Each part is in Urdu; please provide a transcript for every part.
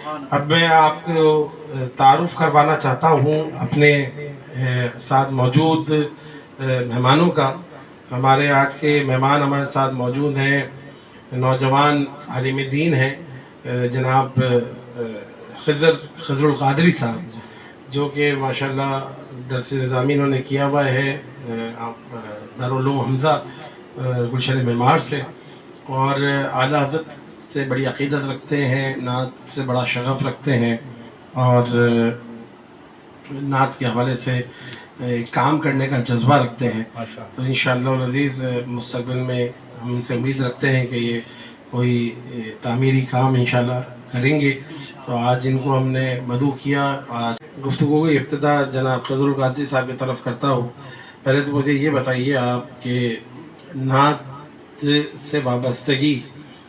اب میں آپ کو تعارف کروانا چاہتا ہوں اپنے ساتھ موجود مہمانوں کا. ہمارے آج کے مہمان ہمارے ساتھ موجود ہیں، نوجوان عالم دین ہیں، جناب خضر القادری صاحب، جو کہ ماشاءاللہ درس نظامی انہوں نے کیا ہوا ہے دارالعلوم حمزہ گلشن معمار سے، اور اعلیٰ حضرت سے بڑی عقیدت رکھتے ہیں، نعت سے بڑا شغف رکھتے ہیں، اور نعت کے حوالے سے کام کرنے کا جذبہ رکھتے ہیں. تو انشاءاللہ العزیز مستقبل میں ہم ان سے امید رکھتے ہیں کہ یہ کوئی تعمیری کام انشاءاللہ کریں گے. تو آج ان کو ہم نے مدعو کیا. آج گفتگو کی ابتدا جناب خضر القادری صاحب کی طرف کرتا ہوں. پہلے تو مجھے یہ بتائیے آپ کہ نعت سے وابستگی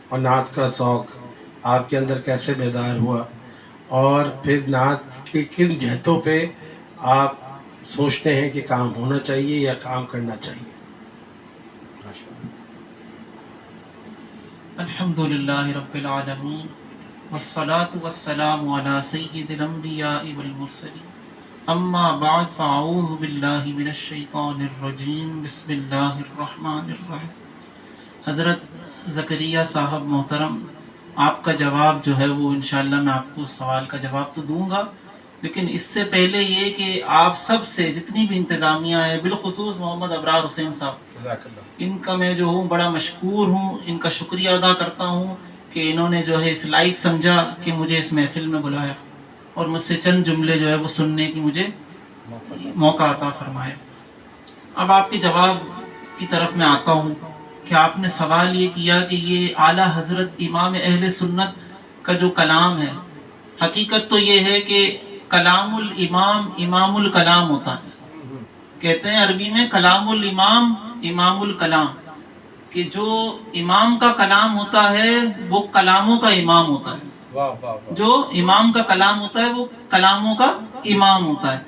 اور نعت کا شوق آپ کے اندر کیسے بیدار ہوا، اور پھر نعت کی کن جہتوں پہ آپ سوچتے ہیں کہ کام ہونا چاہیے یا کام کرنا چاہیے؟ الحمدللہ رب العالمین والصلاة والسلام علی سید الانبیاء والمرسلین، اما بعد فاعوذ باللہ من الشیطان الرجیم، بسم اللہ الرحمن الرحیم. حضرت زکریا صاحب محترم، آپ کا جواب جو ہے وہ انشاءاللہ میں آپ کو سوال کا جواب تو دوں گا، لیکن اس سے پہلے یہ کہ آپ سب سے جتنی بھی انتظامیہ ہے، بالخصوص محمد ابرار حسین صاحب، ان کا میں جو ہوں بڑا مشکور ہوں، ان کا شکریہ ادا کرتا ہوں کہ انہوں نے جو ہے اس لائق سمجھا کہ مجھے اس محفل میں بلایا اور مجھ سے چند جملے جو ہے وہ سننے کی مجھے موقع عطا فرمایا. اب آپ کے جواب کی طرف میں آتا ہوں کہ آپ نے سوال یہ کیا کہ یہ اعلیٰ حضرت امام اہل سنت کا جو کلام ہے، حقیقت تو یہ ہے کہ کلام الامام امام الکلام ہوتا ہے. کہتے ہیں عربی میں کلام الامام امام الکلام، کہ جو امام کا کلام ہوتا ہے وہ کلاموں کا امام ہوتا ہے، جو امام کا کلام ہوتا ہے وہ کلاموں کا امام ہوتا ہے.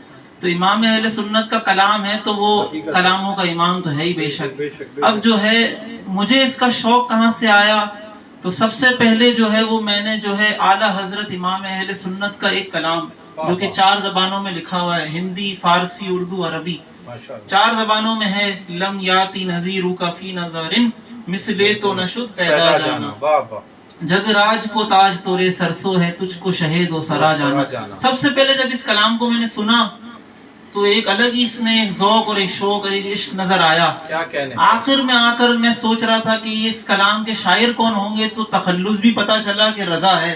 تو امام اہل سنت کا کلام ہے تو وہ کلاموں کا امام تو ہے ہی بے شک. اب جو ہے مجھے اس کا شوق کہاں سے آیا، تو سب سے پہلے جو ہے وہ میں نے جو ہے اعلیٰ حضرت امام اہل سنت کا ایک کلام جو کہ 4 زبانوں میں لکھا ہوا ہے، ہندی، فارسی، اردو، عربی، 4 زبانوں میں ہے. لم یاتی نظیرو کا فی نظارن مثلے تو نشد پیدا جانا، جگ راج کو تاج تورے سرسو ہے تجھ کو شہید و سرا جانا. سب سے پہلے جب اس کلام کو میں نے سنا تو ایک الگ ہی اس میں ایک ذوق اور ایک شوق اور ایک عشق نظر آیا. آخر میں آ کر میں سوچ رہا تھا کہ یہ اس کلام کے شاعر کون ہوں گے، تو تخلص بھی پتا چلا کہ رضا ہے.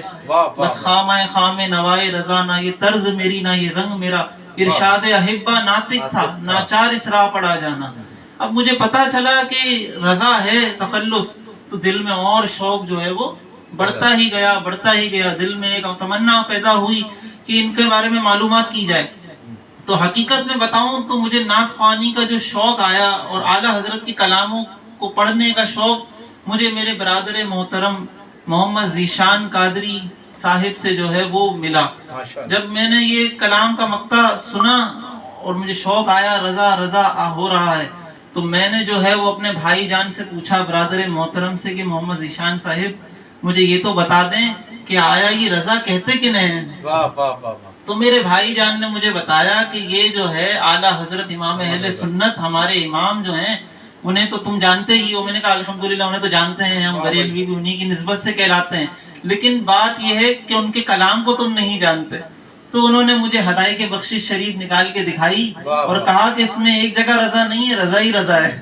بس خامہ خام نوائے رضا، نہ یہ طرز میری نہ یہ رنگ میرا، ارشاد احبہ ناطق تھا ناچار اسرا پڑا جانا. اب مجھے پتا چلا کہ رضا ہے تخلص، تو دل میں اور شوق جو ہے وہ بڑھتا ہی گیا. دل میں ایک تمنا پیدا ہوئی کہ ان کے بارے میں معلومات کی جائے. تو حقیقت میں بتاؤں تو مجھے نعت خوانی کا جو شوق آیا اور اعلیٰ حضرت کی کلاموں کو پڑھنے کا شوق مجھے میرے برادر محترم محمد ذیشان قادری صاحب سے جو ہے وہ ملا. جب میں نے یہ کلام کا مقطع سنا اور مجھے شوق آیا رضا رضا ہو رہا ہے، تو میں نے جو ہے وہ اپنے بھائی جان سے پوچھا، برادر محترم سے، کہ محمد ذیشان صاحب مجھے یہ تو بتا دیں کہ آیا یہ رضا کہتے کہ نہیں. تو میرے بھائی جان نے مجھے بتایا کہ یہ جو ہے اعلیٰ حضرت امام اہل سنت ہمارے امام جو ہیں انہیں تو تم جانتے ہی ہو. میں نے کہا الحمدللہ انہیں تو جانتے ہیں، ہم بریلوی بھی انہی کی نسبت سے کہلاتے ہیں، لیکن بات یہ ہے کہ ان کے کلام کو تم نہیں جانتے. تو انہوں نے مجھے ہدایت بخشش شریف نکال کے دکھائی اور کہا کہ اس میں ایک جگہ رضا نہیں ہے، رضا ہی رضا ہے.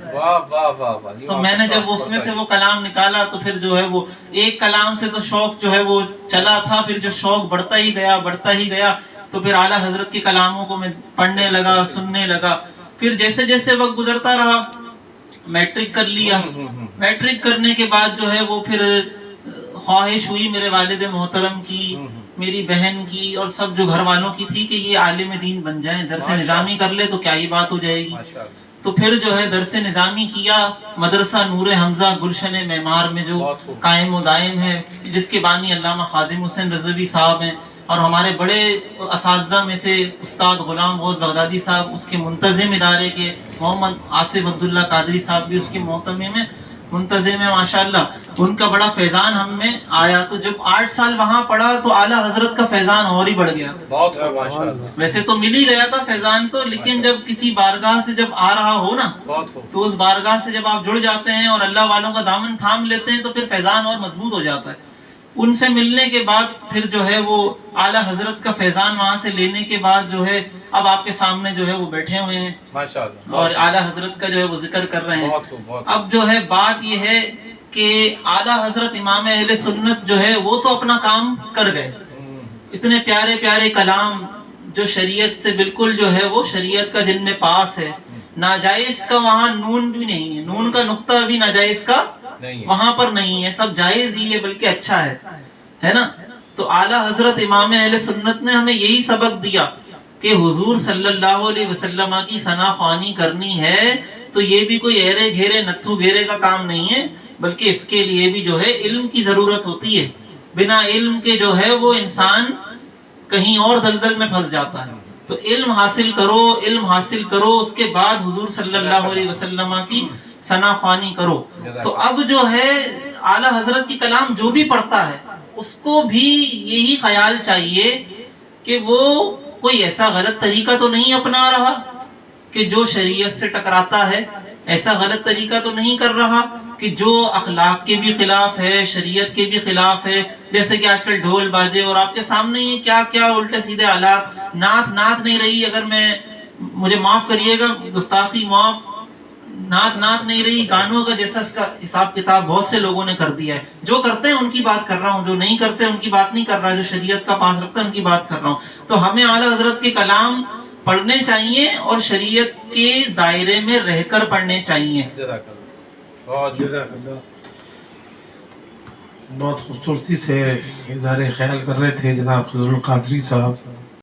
تو میں نے جب اس میں سے وہ کلام نکالا تو پھر جو ہے وہ ایک کلام سے تو شوق جو ہے وہ چلا تھا، پھر جو شوق بڑھتا ہی گیا تو پھر اعلیٰ حضرت کے کلاموں کو میں پڑھنے لگا، سننے لگا. پھر جیسے جیسے وقت گزرتا رہا میٹرک کر لیا. میٹرک کرنے کے بعد جو ہے وہ پھر خواہش ہوئی میرے والد محترم کی، میری بہن کی اور سب جو گھر والوں کی تھی کہ یہ عالم دین بن جائیں، درس نظامی کر لے تو کیا ہی بات ہو جائے گی. تو پھر جو ہے درس نظامی کیا مدرسہ نور حمزہ گلشن معمار میں جو قائم و دائم ہے، جس کے بانی علامہ خادم حسین رضوی صاحب ہیں، اور ہمارے بڑے اساتذہ میں سے استاد غلام غوث بغدادی صاحب اس کے منتظم ادارے کے، محمد آصف عبداللہ قادری صاحب بھی اس کے محتمم ہیں. منتظم ہے ماشاءاللہ، ان کا بڑا فیضان ہم میں آیا، تو جب 8 سال وہاں پڑھا تو اعلیٰ حضرت کا فیضان اور ہی بڑھ گیا. بہت ہے ماشاءاللہ. ویسے تو مل ہی گیا تھا فیضان تو، لیکن جب کسی بارگاہ سے جب آ رہا ہو نا بہت ہو. تو اس بارگاہ سے جب آپ جڑ جاتے ہیں اور اللہ والوں کا دامن تھام لیتے ہیں تو پھر فیضان اور مضبوط ہو جاتا ہے. ان سے ملنے کے بعد پھر جو ہے وہ اعلیٰ حضرت کا فیضان وہاں سے لینے کے بعد جو ہے اب آپ کے سامنے جو ہے وہ بیٹھے ہوئے ہیں ماشاءاللہ. اور اعلیٰ حضرت کا جو ہے وہ ذکر کر رہے ہیں. بہت ہو. بہت. اب جو ہے بات یہ ہے کہ اعلیٰ حضرت امام اہل سنت جو ہے وہ تو اپنا کام کر گئے. اتنے پیارے پیارے کلام جو شریعت سے بالکل جو ہے وہ شریعت کا جن میں پاس ہے، ناجائز کا وہاں نون بھی نہیں ہے، نون کا نقطہ بھی ناجائز کا نہیں ہے. وہاں پر نہیں ہے، سب جائز ہی ہے، بلکہ اچھا ہے نا. تو اعلیٰ حضرت امام اہل سنت نے ہمیں یہی سبق دیا کہ حضور صلی اللہ علیہ وسلم کی ثنا خوانی کرنی ہے تو یہ بھی کوئی ایرے گھیرے نتھو گھیرے کا کام نہیں ہے، بلکہ اس کے لیے بھی جو ہے علم کی ضرورت ہوتی ہے. بنا علم کے جو ہے وہ انسان کہیں اور دلدل میں پھنس جاتا ہے. تو علم حاصل کرو، علم حاصل کرو، اس کے بعد حضور صلی اللہ علیہ وسلم کی ثنا خوانی کرو. تو اب جو ہے اعلیٰ حضرت کی کلام جو بھی پڑھتا ہے اس کو بھی یہی خیال چاہیے کہ وہ کوئی ایسا غلط طریقہ تو نہیں اپنا رہا کہ جو شریعت سے ٹکراتا ہے، ایسا غلط طریقہ تو نہیں کر رہا کہ جو اخلاق کے بھی خلاف ہے، شریعت کے بھی خلاف ہے. جیسے کہ آج کل ڈھول باجے اور آپ کے سامنے یہ کیا کیا الٹے سیدھے حالات. نعت نہیں رہی، اگر مجھے معاف کریے گا، گستاخی معاف، نعت نہیں رہی، گانوں کا جیسا اس کا حساب کتاب بہت سے لوگوں نے کر دیا ہے. جو کرتے ہیں ان کی بات کر رہا ہوں، جو نہیں کرتے ان کی بات نہیں کر رہا، جو شریعت کا پاس رکھتے ہیں ان کی بات کر رہا ہوں. تو ہمیں اعلیٰ حضرت کے کلام پڑھنے چاہیے اور شریعت کے دائرے میں رہ کر پڑھنے چاہیے. جزاک اللہ. بہت جزاک اللہ. بہت خوبصورتی سے اظہار خیال کر رہے تھے جناب فضل القادری صاحب.